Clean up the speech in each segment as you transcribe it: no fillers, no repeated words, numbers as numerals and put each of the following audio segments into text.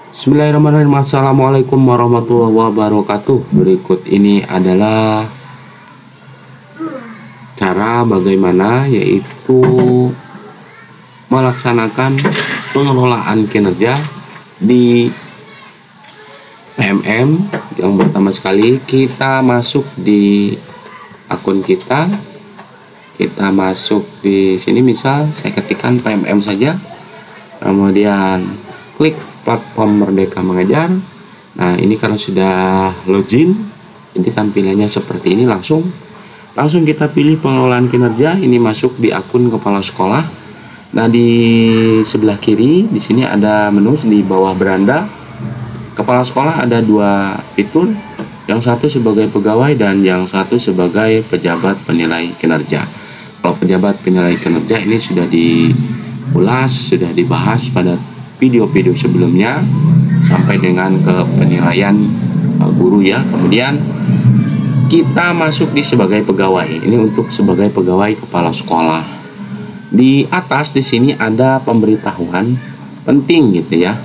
Bismillahirrahmanirrahim. Assalamualaikum warahmatullahi wabarakatuh. Berikut ini adalah cara bagaimana yaitu melaksanakan pengelolaan kinerja di PMM. Yang pertama sekali kita masuk di akun kita. Kita masuk di sini, misal saya ketikkan PMM saja. Kemudian klik platform Merdeka Mengajar. Nah, ini kalau sudah login, ini tampilannya seperti ini. Langsung kita pilih pengelolaan kinerja. Ini masuk di akun kepala sekolah. Nah, di sebelah kiri di sini ada menu di bawah beranda. Kepala sekolah ada dua fitur, yang satu sebagai pegawai dan yang satu sebagai pejabat penilai kinerja. Kalau pejabat penilai kinerja ini sudah diulas, sudah dibahas pada video-video sebelumnya sampai dengan ke penilaian guru ya. Kemudian kita masuk di sebagai pegawai. Ini untuk sebagai pegawai kepala sekolah. Di atas di sini ada pemberitahuan penting gitu ya.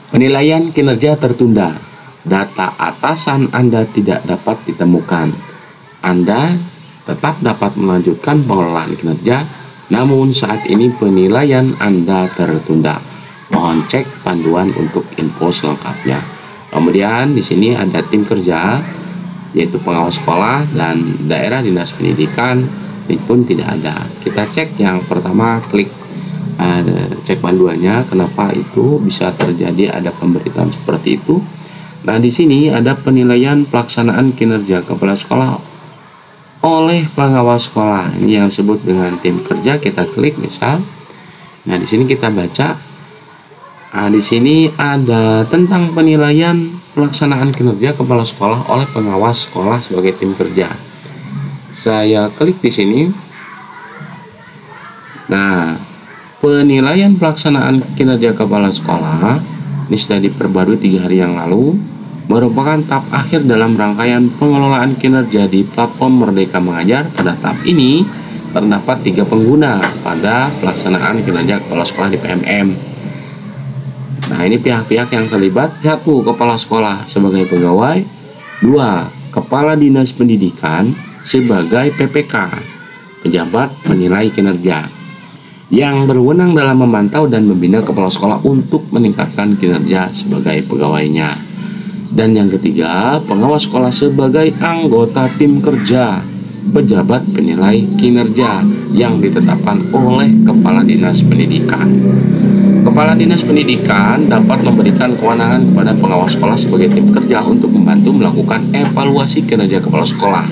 Penilaian kinerja tertunda. Data atasan Anda tidak dapat ditemukan. Anda tetap dapat melanjutkan pengelolaan kinerja, namun saat ini penilaian Anda tertunda. Mohon cek panduan untuk info selengkapnya. Kemudian di sini ada tim kerja, yaitu pengawas sekolah dan daerah dinas pendidikan. Ini pun tidak ada. Kita cek yang pertama, klik cek panduannya. Kenapa itu bisa terjadi ada pemberitaan seperti itu? Nah, di sini ada penilaian pelaksanaan kinerja kepala sekolah oleh pengawas sekolah. Ini yang disebut dengan tim kerja. Kita klik misal. Nah, di sini kita baca. Nah, di sini ada tentang penilaian pelaksanaan kinerja kepala sekolah oleh pengawas sekolah sebagai tim kerja. Saya klik di sini. Nah, penilaian pelaksanaan kinerja kepala sekolah ini sudah diperbarui 3 hari yang lalu, merupakan tahap akhir dalam rangkaian pengelolaan kinerja di platform Merdeka Mengajar. Pada tahap ini terdapat 3 pengguna pada pelaksanaan kinerja kepala sekolah di PMM. Nah, ini pihak-pihak yang terlibat: 1. Kepala sekolah sebagai pegawai, 2. Kepala dinas pendidikan sebagai PPK, pejabat penilai kinerja, yang berwenang dalam memantau dan membina kepala sekolah untuk meningkatkan kinerja sebagai pegawainya. Dan yang ketiga, pengawas sekolah sebagai anggota tim kerja, pejabat penilai kinerja yang ditetapkan oleh Kepala Dinas Pendidikan. Kepala Dinas Pendidikan dapat memberikan kewenangan kepada pengawas sekolah sebagai tim kerja untuk membantu melakukan evaluasi kinerja kepala sekolah.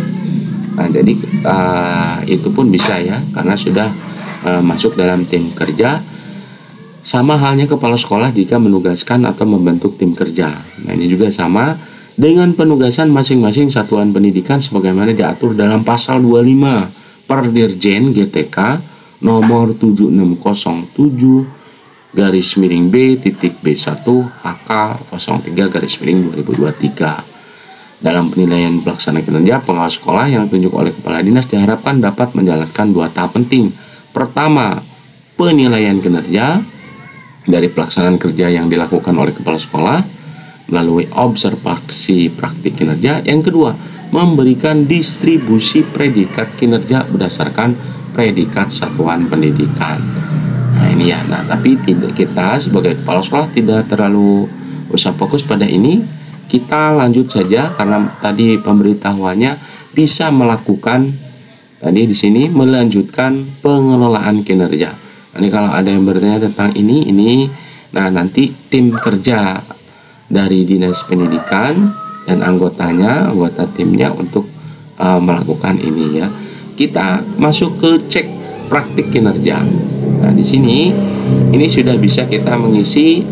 Nah, jadi itu pun bisa ya, karena sudah masuk dalam tim kerja. Sama halnya kepala sekolah jika menugaskan atau membentuk tim kerja. Nah, ini juga sama dengan penugasan masing-masing satuan pendidikan sebagaimana diatur dalam pasal 25 Perdirjen GTK nomor 7607/B.B1 HK 03/2023. Dalam penilaian pelaksana kinerja pengawas sekolah yang ditunjuk oleh kepala dinas diharapkan dapat menjalankan 2 tahap penting. Pertama, penilaian kinerja dari pelaksanaan kerja yang dilakukan oleh kepala sekolah melalui observasi praktik kinerja. Yang kedua, memberikan distribusi predikat kinerja berdasarkan predikat satuan pendidikan. Nah, ini ya. Nah, tapi kita sebagai kepala sekolah tidak terlalu usah fokus pada ini. Kita lanjut saja karena tadi pemberitahuannya bisa melakukan tadi di sini melanjutkan pengelolaan kinerja. Ini kalau ada yang bertanya tentang ini, nah nanti tim kerja dari dinas pendidikan dan anggota timnya untuk melakukan ini ya. Kita masuk ke cek praktik kinerja. Nah, di sini ini sudah bisa kita mengisi.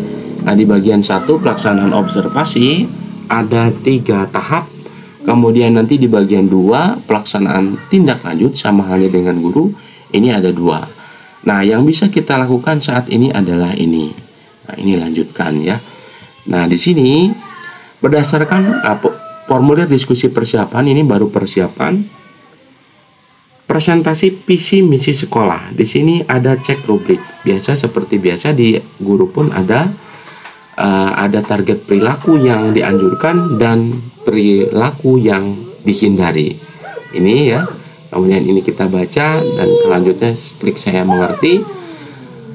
Nah, di bagian 1 pelaksanaan observasi ada 3 tahap. Kemudian nanti di bagian 2 pelaksanaan tindak lanjut sama halnya dengan guru, ini ada 2. Nah, yang bisa kita lakukan saat ini adalah ini. Nah, ini lanjutkan ya. Nah, di sini berdasarkan formulir diskusi persiapan, ini baru persiapan presentasi visi misi sekolah. Di sini ada cek rubrik. Biasa seperti biasa di guru pun ada ada target perilaku yang dianjurkan dan perilaku yang dihindari. Ini ya. Kemudian ini kita baca dan selanjutnya klik saya mengerti.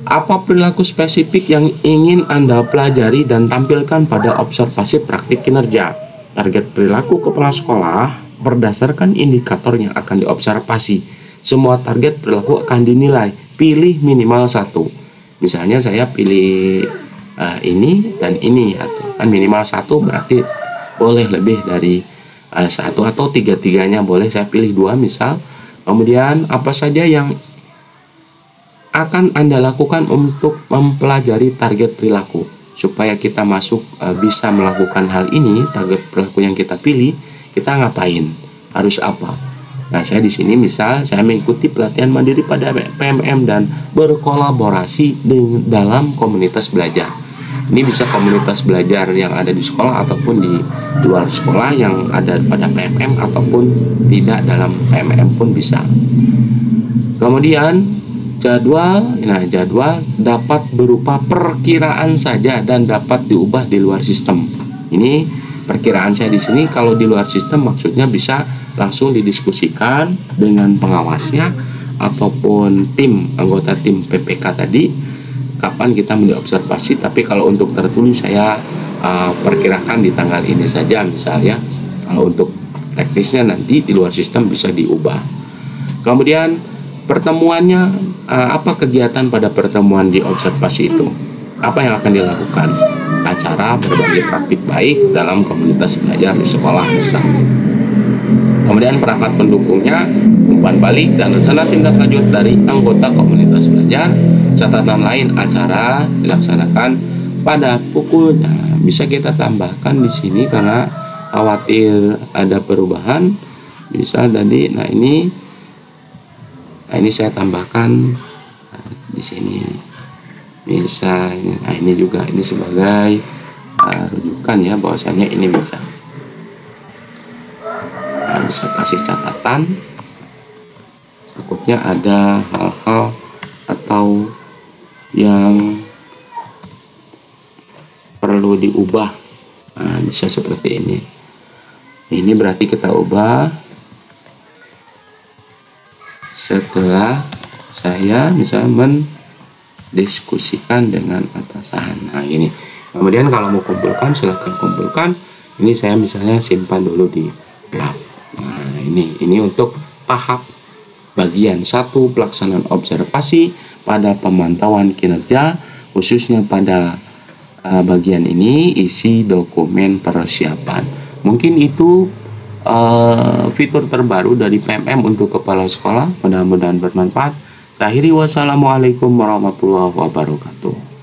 Apa perilaku spesifik yang ingin Anda pelajari dan tampilkan pada observasi praktik kinerja? Target perilaku kepala sekolah berdasarkan indikator yang akan diobservasi. Semua target perilaku akan dinilai. Pilih minimal 1. Misalnya saya pilih ini dan ini, atau kan minimal 1 berarti boleh lebih dari 1 atau 3-tiganya boleh. Saya pilih 2 misal. Kemudian apa saja yang akan Anda lakukan untuk mempelajari target perilaku supaya kita masuk bisa melakukan hal ini. Target perilaku yang kita pilih, kita ngapain, harus apa. Nah, saya di sini misal saya mengikuti pelatihan mandiri pada PMM dan berkolaborasi dalam komunitas belajar. Ini bisa komunitas belajar yang ada di sekolah ataupun di luar sekolah yang ada pada PMM ataupun tidak dalam PMM pun bisa. Kemudian jadwal, jadwal dapat berupa perkiraan saja dan dapat diubah di luar sistem. Ini perkiraan saya di sini. Kalau di luar sistem maksudnya bisa langsung didiskusikan dengan pengawasnya ataupun anggota tim PPK tadi kapan kita diobservasi. Tapi kalau untuk tertulis saya perkirakan di tanggal ini saja misalnya. Kalau untuk teknisnya nanti di luar sistem bisa diubah. Kemudian pertemuannya, apa kegiatan pada pertemuan di observasi itu? Apa yang akan dilakukan? Acara berbagi praktik baik dalam komunitas belajar di sekolah misalnya. Kemudian perangkat pendukungnya, umpan balik dan rencana tindak lanjut dari anggota komunitas belajar. Catatan lain, acara dilaksanakan pada pukul. Nah, bisa kita tambahkan di sini karena khawatir ada perubahan. Bisa tadi, nah ini saya tambahkan di sini. Misalnya, nah ini juga ini sebagai rujukan ya, bahwasanya ini bisa. Nah, bisa kasih catatan. Takutnya ada hal-hal atau yang perlu diubah. Nah, bisa seperti ini. Ini berarti kita ubah setelah saya misalnya mendiskusikan dengan atasan. Nah ini. Kemudian kalau mau kumpulkan silahkan kumpulkan. Ini saya misalnya simpan dulu di draft. Nah ini untuk tahap bagian 1 pelaksanaan observasi pada pemantauan kinerja, khususnya pada bagian ini isi dokumen persiapan. Mungkin itu fitur terbaru dari PMM untuk kepala sekolah. Mudah-mudahan bermanfaat. Saya akhiri, wassalamualaikum warahmatullahi wabarakatuh.